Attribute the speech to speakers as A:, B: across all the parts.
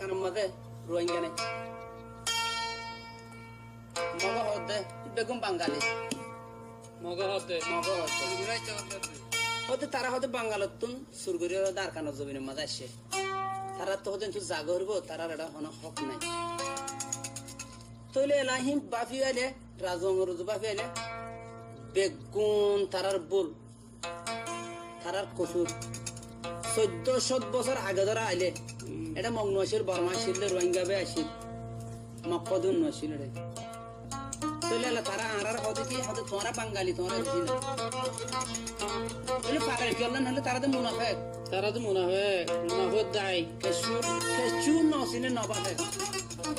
A: কারখানার মধ্যে রোহিঙ্গা নেই মগ হতে বেগম বাঙালি
B: মগ হতে
A: হতে তারা হতে বাঙালতুন সুরগুরি দারখানার জমিনের মাঝে আসে তারা তো হতে জাগ হইব তারা এটা হক নাই তইলে এলাহিম বাফি আইলে রাজমর বাফি আইলে বেগুন তারার বুল তারার কসুর 1400 বছর আগে ধরা আইলে এটা মগ্ন আসিল বর্মা আসিল রোহিঙ্গা বে আসিল মক্কদুন আসিল রে তইলে তারা আরার হতে কি হতে তোমরা বাঙালি তোমরা জিন তইলে পাগল কি হল না হলে তারা তো মুনাফিক
B: দায়
A: কেচু নসিনে নবাহে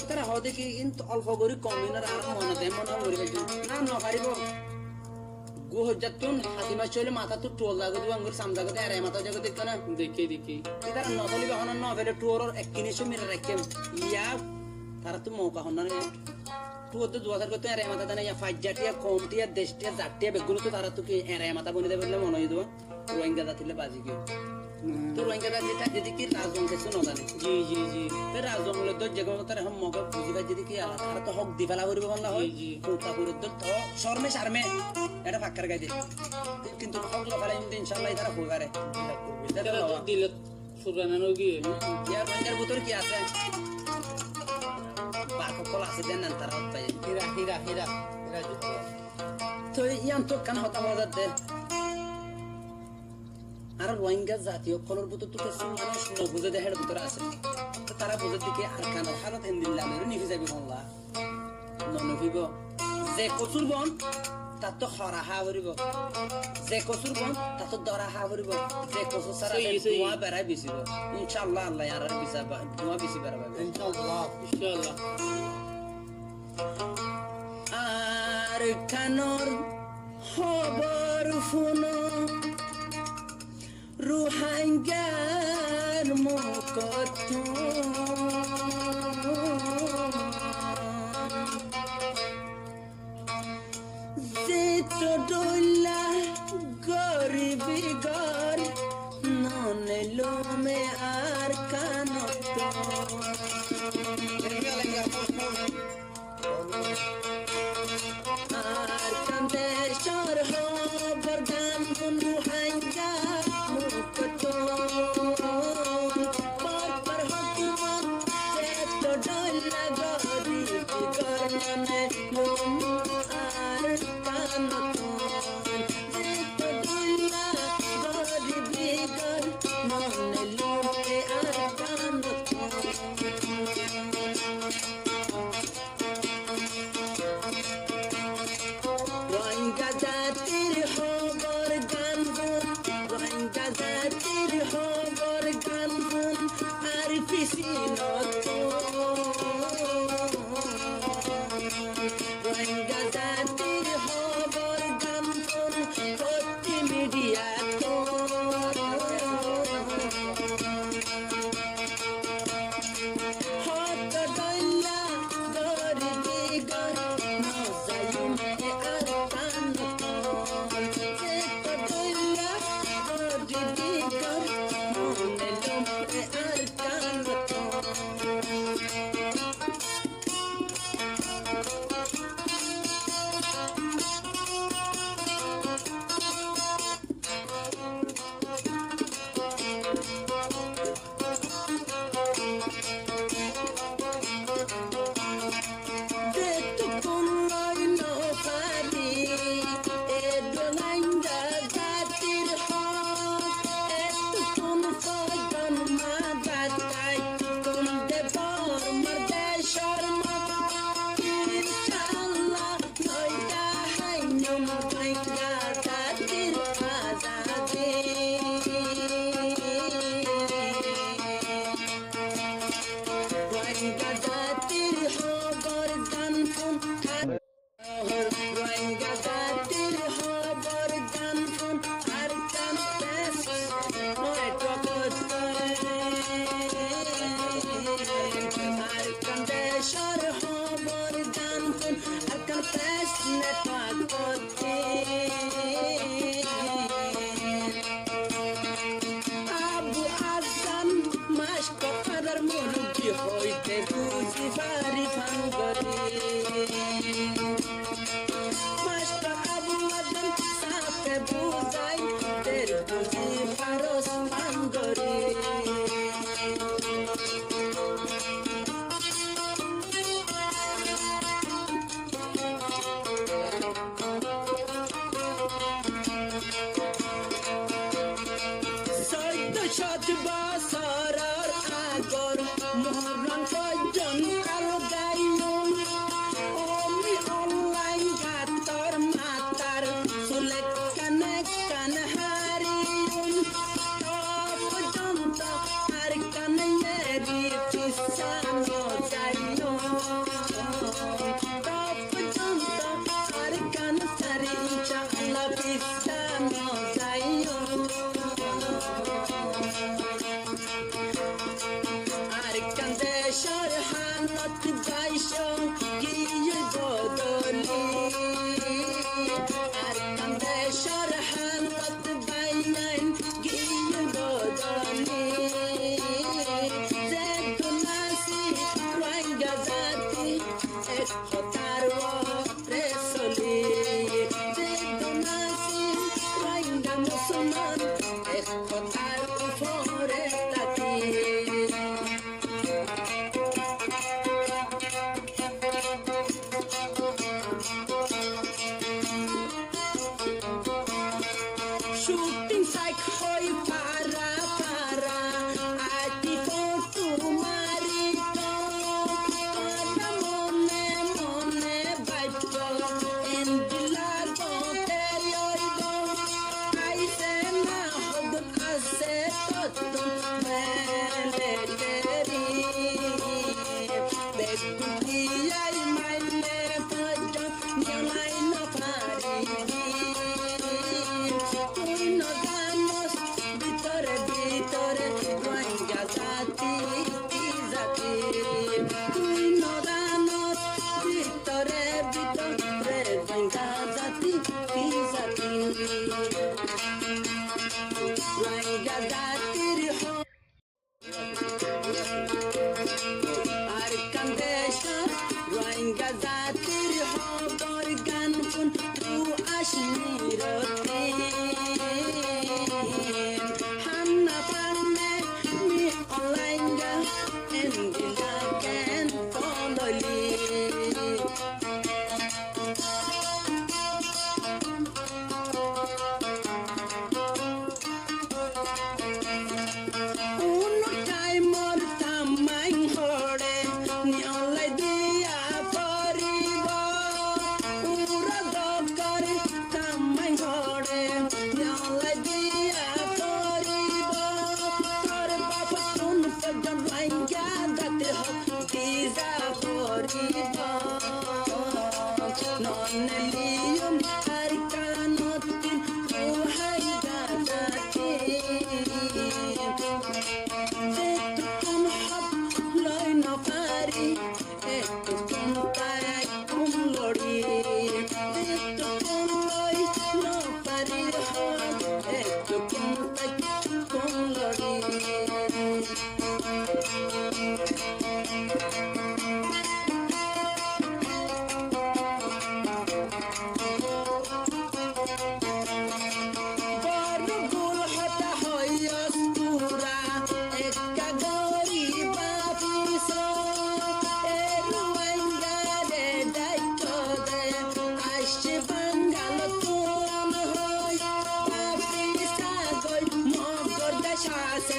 A: তারা হতে কি কিন্তু অল্প করে কমিনার আর মনে দেয় মনে করি না নপারিব গুহজাতুন হাতিমা চলে মাথা তো টোল জায়গা দিব আঙ্গুর সাম জায়গা আরে মাথা জায়গা দেখ না
B: দেখি
A: তারা নচলি বাহন ন ফেলে টুরর এক কিনিশো মিটার রাখেম ইয়া তারা তো মৌকা হন না টুর তো 2000 করতে আরে মাথা দেনা ইয়া ফাইজাটিয়া কমটিয়া দেশটিয়া জাটিয়া বেগুলো তো তারা তো কি আরে মাথা বনে দেবে বলে মনে হইতো রোহিঙ্গা জাতিলে বাজি কি তো রোহিঙ্গা জাতিটা যদি কি রাজবংশ কিছু ন জানে
B: জি
A: তো রাজবংশ তো যে কোনো তার হম মগ বুঝিবা যদি কি আলা তারা তো হক দিফালা করিব বন্ধ হয় কোটা বিরুদ্ধ তো শর্মে এটা ফাক্কার গাই দিল কিন্তু হক লফালা ইনশাআল্লাহ তারা হইবারে
B: দিলে সুরানা নগি
A: ইয়া রোহিঙ্গার ভিতর কি আছে বাককল আছে দেন না তারা পাই
B: হীরা
A: তো ইয়ান তো কান হতা মজার দে আর রোহিঙ্গা জাতীয় কলর ভিতর তো কিছু মানুষ বুঝে দেহের ভিতরে আছে তো তারা বুঝে দিকে আর কান হালত এন্দিল্লাহ মেরু নিভি যাবি বললা ননভিব যে কচুর বন তার তো খরা হা ভরিব যে কচুর বন তার তো দরা হা ভরিব যে কচুর সারা ধোঁয়া বেড়াই বিছিব ইনশাআল্লাহ আল্লাহ আর বিছাবা ধোঁয়া বিছি বেড়াবে
B: ইনশাআল্লাহ
A: আর কানর খবর শুনো রোহিঙ্গার মুখত যে তো ডোলা গরিবি গর ননেলো মে আর কানত আর কান্দেশ্বর হবর গান গুন রোহিঙ্গা মুখত পর হকুমত যে তো ডোলা গরিবি গর ননেলো আর কানত যে তো ডোলা গরিবি গর ননেলো আর কানত রোহিঙ্গা জাতির খবর গান গুন রোহিঙ্গা জাতির খবর গান গুন আর পিছি নত রোহিঙ্গা জাতির খবর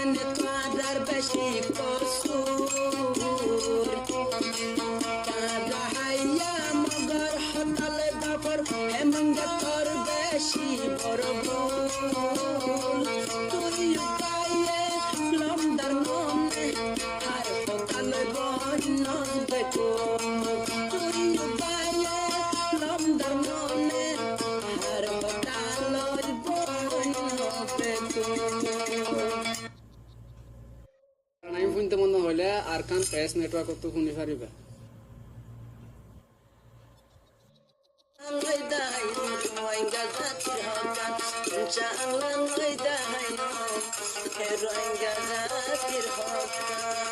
A: কাদার বেশি কসুর কাদা হাইয়া মগর হতালে বাপর হেমঙ্গে তোর বেশি বড় ভুল তুই পাইয়ে লমদার মনে আর হতালে বন্য দেখো তুই পাইয়ে লমদার মনে আর হতালে বন্য দেখো আমি শুনতে মনে হইলে আর কান ফ্রেশ নেটওয়ার্ক তো শুনি পারিবা রোহিঙ্গা জাতির হক